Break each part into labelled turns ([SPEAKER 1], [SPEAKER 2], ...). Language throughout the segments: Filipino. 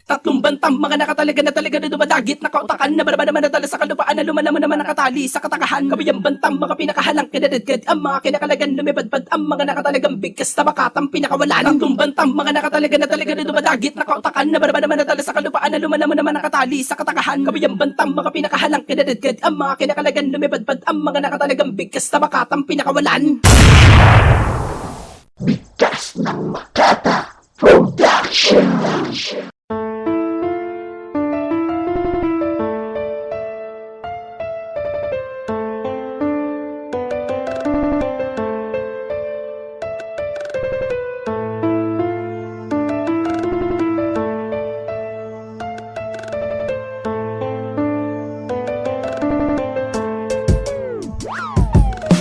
[SPEAKER 1] Tatlong bantang mga nakatalaga na dumadagit, nakautakan na baraba naman natala sa kalupaan na lumalaman naman nakatali sa katakahan. Kabiyang bantang mga pinakahalang kinadadgad, ang mga kinakalagan lumibadbad, ang mga nakatalagang bigkas na bakatang pinakawalan. Tatlong bantang mga nakatalaga na dumadagit, nakautakan na baraba naman natala sa kalupaan na lumalaman naman nakatali sa katakahan. Kabiyang bantang mga pinakahalang kinadadgad, ang mga kinakalagan lumibadbad, ang mga nakatalagang bigkas na bakatang pinakawalan.
[SPEAKER 2] Bigkas ng Makata Production.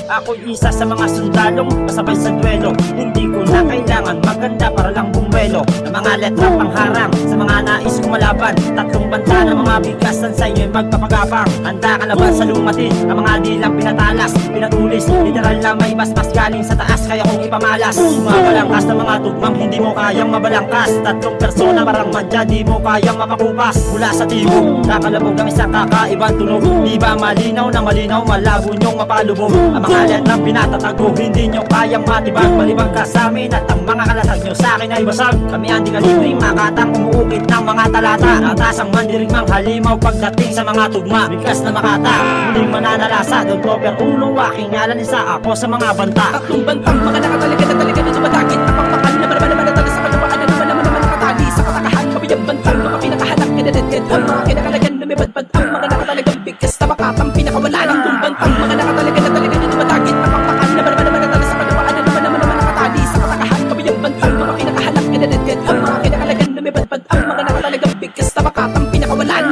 [SPEAKER 3] Ako'y isa sa mga sundalong kasabay sa duelo. Hindi ko na kailangan maganda para lang bumuelo. Ng mga letra pangharang sa mga nais kong malaban. Tatlong banta ng mga bigkasan sa inyo'y magpapagabang. Handa ka na ba sa lumatin ang mga dilang pinatalas, pinatulis, literal na may basbas galing sa taas kaya kong ipamalas. Mabalangkas ng mga tugmang hindi mo kayang mabalangkas. Tatlong persona parang madya di mo kayang mapakupas. Mula sa timog, kakalabog ang isang kakaibang tunog. Di ba malinaw na malinaw, malabo nyong mapalubog. Ang mga letrang pinatatago, hindi nyo kayang matibag. Malibang ka sa amin at ang mga kalasag nyo sa akin ay basag. Kami ang di kalibring makatang umuukit ng mga talata. Natasang mandirigmang halimaw pagdating sa mga tugma. Bigkas na Makata, muling mananalasa. Don't cover ulo, aking ngalan isa ako sa mga banta.
[SPEAKER 1] Tatlong bantang mga nakatalaga na dumadagit, napakpakan na baraba naman natala sa kalupaan na naman nakatali sa katakahan. Kabiyang bantang mga pinakahalang kinadadgad, ang mga kinakalagan lumibadbad, ang mga nakatalagang bigkas na bakatang pinakawalan. Tatlong bantang mga nakatalaga na dumadagit, napakpakan na baraba naman natala sa kalupaan na naman nakatali sa katakahan. Kabiyang bantang mga pinakahalang kinadadgad, ang mga kinakalagan lumibadbad, ang mga nakatalagang bigkas na bakatang pinakawalan.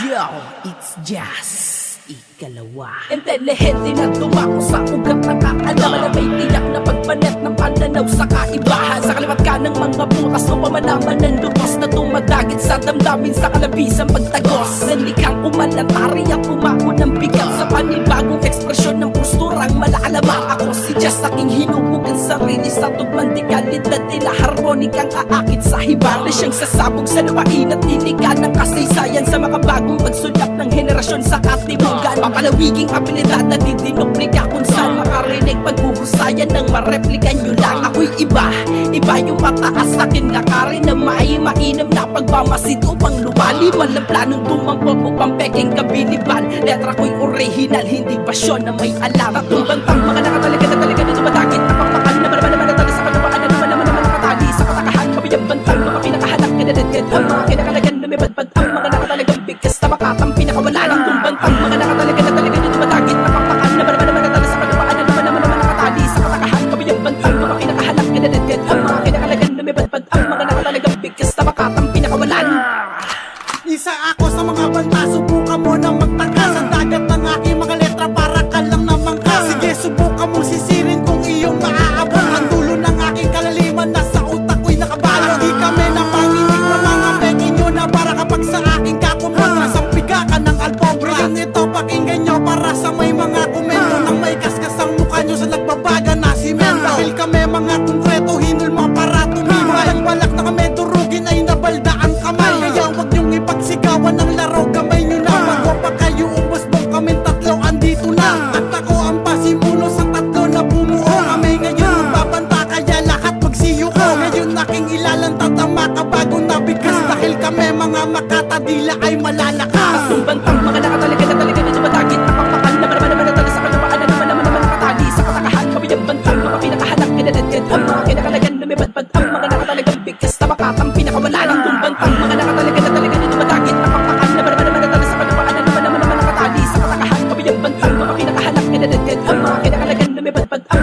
[SPEAKER 1] Yo, it's just ikalawa. Intelihente na tumako sa ugat ng kaalaman na may tiyak na pagpanet ng pananaw sa kaibahan. Sa kalimat ka ng mga butas o pamanaman ng lubos na tumadagit sa damdamin sa kalabisang pagtagos. Nalikang umalatari ang umako ng bigat sa panibagong ekspresyon ng posturang malaalama. Ako si Jess, aking hinubugan sarili sa tugmang di kalit na tila harmonikang aakit sa hibang na siyang sasabog sa lupain at titigan ng kasaysayan sa makabagong pagsulap ng henerasyon sa katimugan. Papalawiging abilidad na didinuplika kung saan makarinig paghuhusayan ng mareplikan nyo lang. Ako'y iba yung mataas sa kinakarin na mainam na pagmamasid upang lumalim. Walang planong tumangkot upang peking kabiliban. Letra ko'y original, hindi pasyon na may alam. Tatlong bantang mga nakatalaga na dumadagit, napakpakan na baraba naman natala sa kalupaan na naman nakatali sa katakahan. Kabiyang bantang mga pinakahalang kinadadgad, ang mga kinakalagan lumibadbad, ang mga nakatalagang bigkas na bakatang pinakawalan. Tatlong bantang mga nakatalaga na dumadagit, napakpakan na baraba naman natala sa kalupaan na naman nakatali sa katakahan. Kabiyang bantang mga pinakahalang kinadadgad, ang mga kinakalagan lumibadbad, ang mga nakatalagang bigkas na bakatang pinakawalan.
[SPEAKER 4] Isa ako sa mga banta, subukan mo na magtakas ang dagat ng aking mga letra para ka lang naman ka. Sige, subukan mong sisirin kung iyong maaabot. Ang dulo ng aking kalaliman nasa utak ko'y nakabalo. Di kami na panginig na mga peking nyo na para kapag sa aking kakumot nasampiga ka ng alpombra. Ngayon ito pakinggan nyo para sa may mga komento nang may kaskasang mukha nyo sa nagbabaga na simento. Dahil kami mga konkreto, hinul mga para tumima. Ang balak na kami durugin ay nabalda ang kamay. Kaya wag nyong ipagsigawan ng laro, gamay nyo na. Magwa pa kayo, ubos bang kaming tatlo andito na. At ako ang pasimulo sa tatlo na bumuo. Kami ngayon magbabanta kaya lahat magsiyo ko. Ngayon aking ilalantat ang makabagong nabigkas. Dahil kami mga makatadila ay malalakas.
[SPEAKER 1] Tatlong bantang mga nakatalaga na dumadagit, napakpakan na baraba naman natala sa kalupaan na naman nakatali sa katakahan. Kabiyang bantang mga pinakahalang kinadadgad, ang mga kinakalagan lumibadbad, ang mga nakatalagang bigkas na bakatang pinakawalan. Tatlong bantang mga nakatalaga na dumadagit, napakpakan na baraba naman natala sa kalupaan na naman nakatali sa katakahan. Kabiyang bantang mga pinakahalang kinadadgad, ang mga kinakalagan lumibadbad, ang